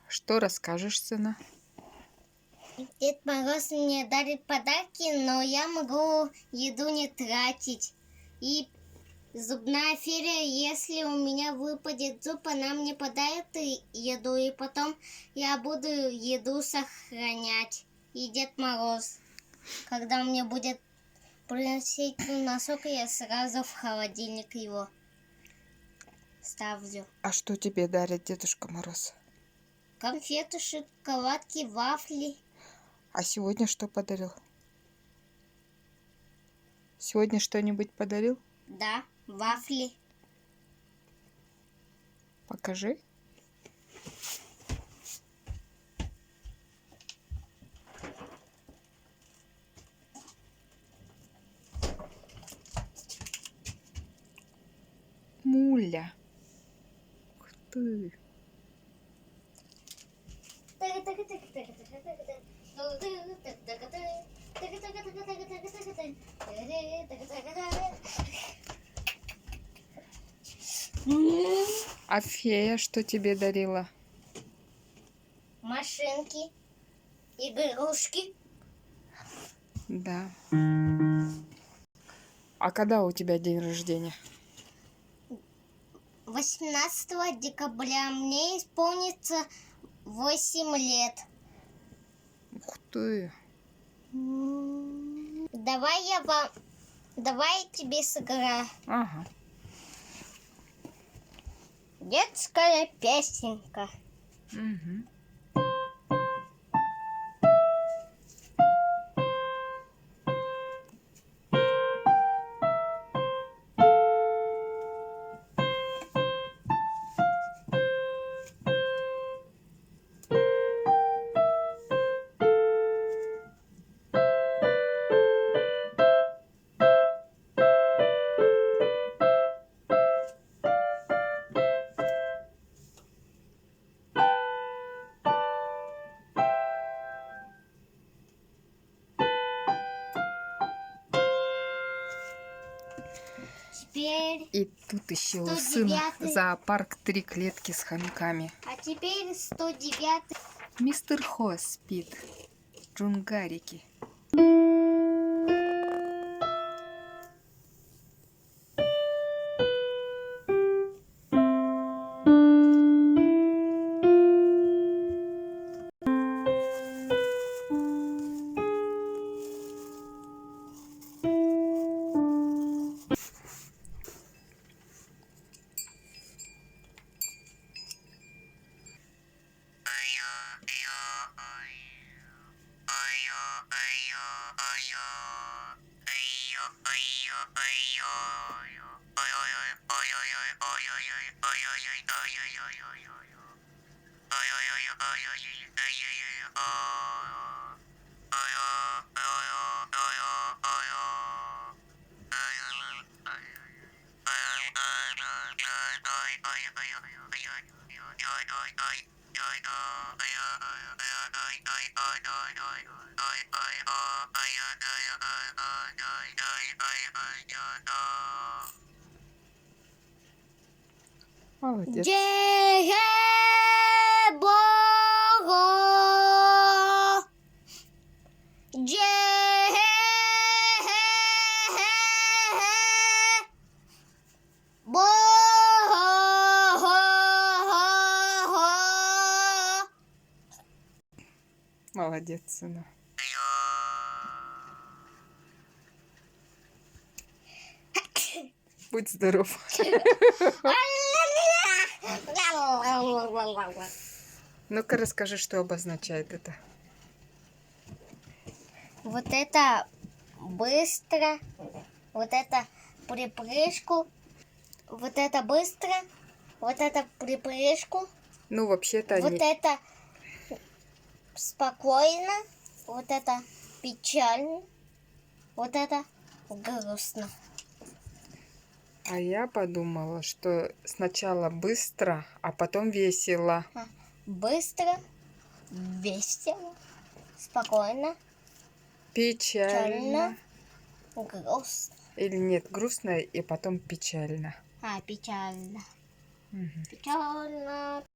Что расскажешь, сына? Дед Мороз мне дарит подарки, но я могу еду не тратить. И зубная фея, если у меня выпадет зуб, она мне подарит еду, и потом я буду еду сохранять. И Дед Мороз, когда мне будет приносить носок, я сразу в холодильник его ставлю. А что тебе дарит Дедушка Мороз? Конфеты, шоколадки, вафли. А сегодня что подарил? Сегодня что-нибудь подарил? Да, вафли. Покажи. Муля. Ух ты. А фея что тебе дарила? Машинки, игрушки. Да. А когда у тебя день рождения? 18 декабря мне исполнится 8 лет. Ух ты. Давай я тебе сыграю. Ага. Детская песенка. Угу. Теперь... И тут еще у сына зоопарк 3 клетки с хомяками. А теперь 109. Мистер Хоз спит. Джунгарики. Молодец. Молодец, сына. Будь здоров. Ну-ка расскажи, что обозначает это. Вот это быстро, вот это припрыжку, вот это быстро, вот это припрыжку. Ну, вообще-то вот это спокойно, вот это печально, вот это грустно. А я подумала, что сначала быстро, а потом весело. Быстро, весело, спокойно, Печально. грустно. Или нет, грустно и потом печально. Печально. Мгм. Печально.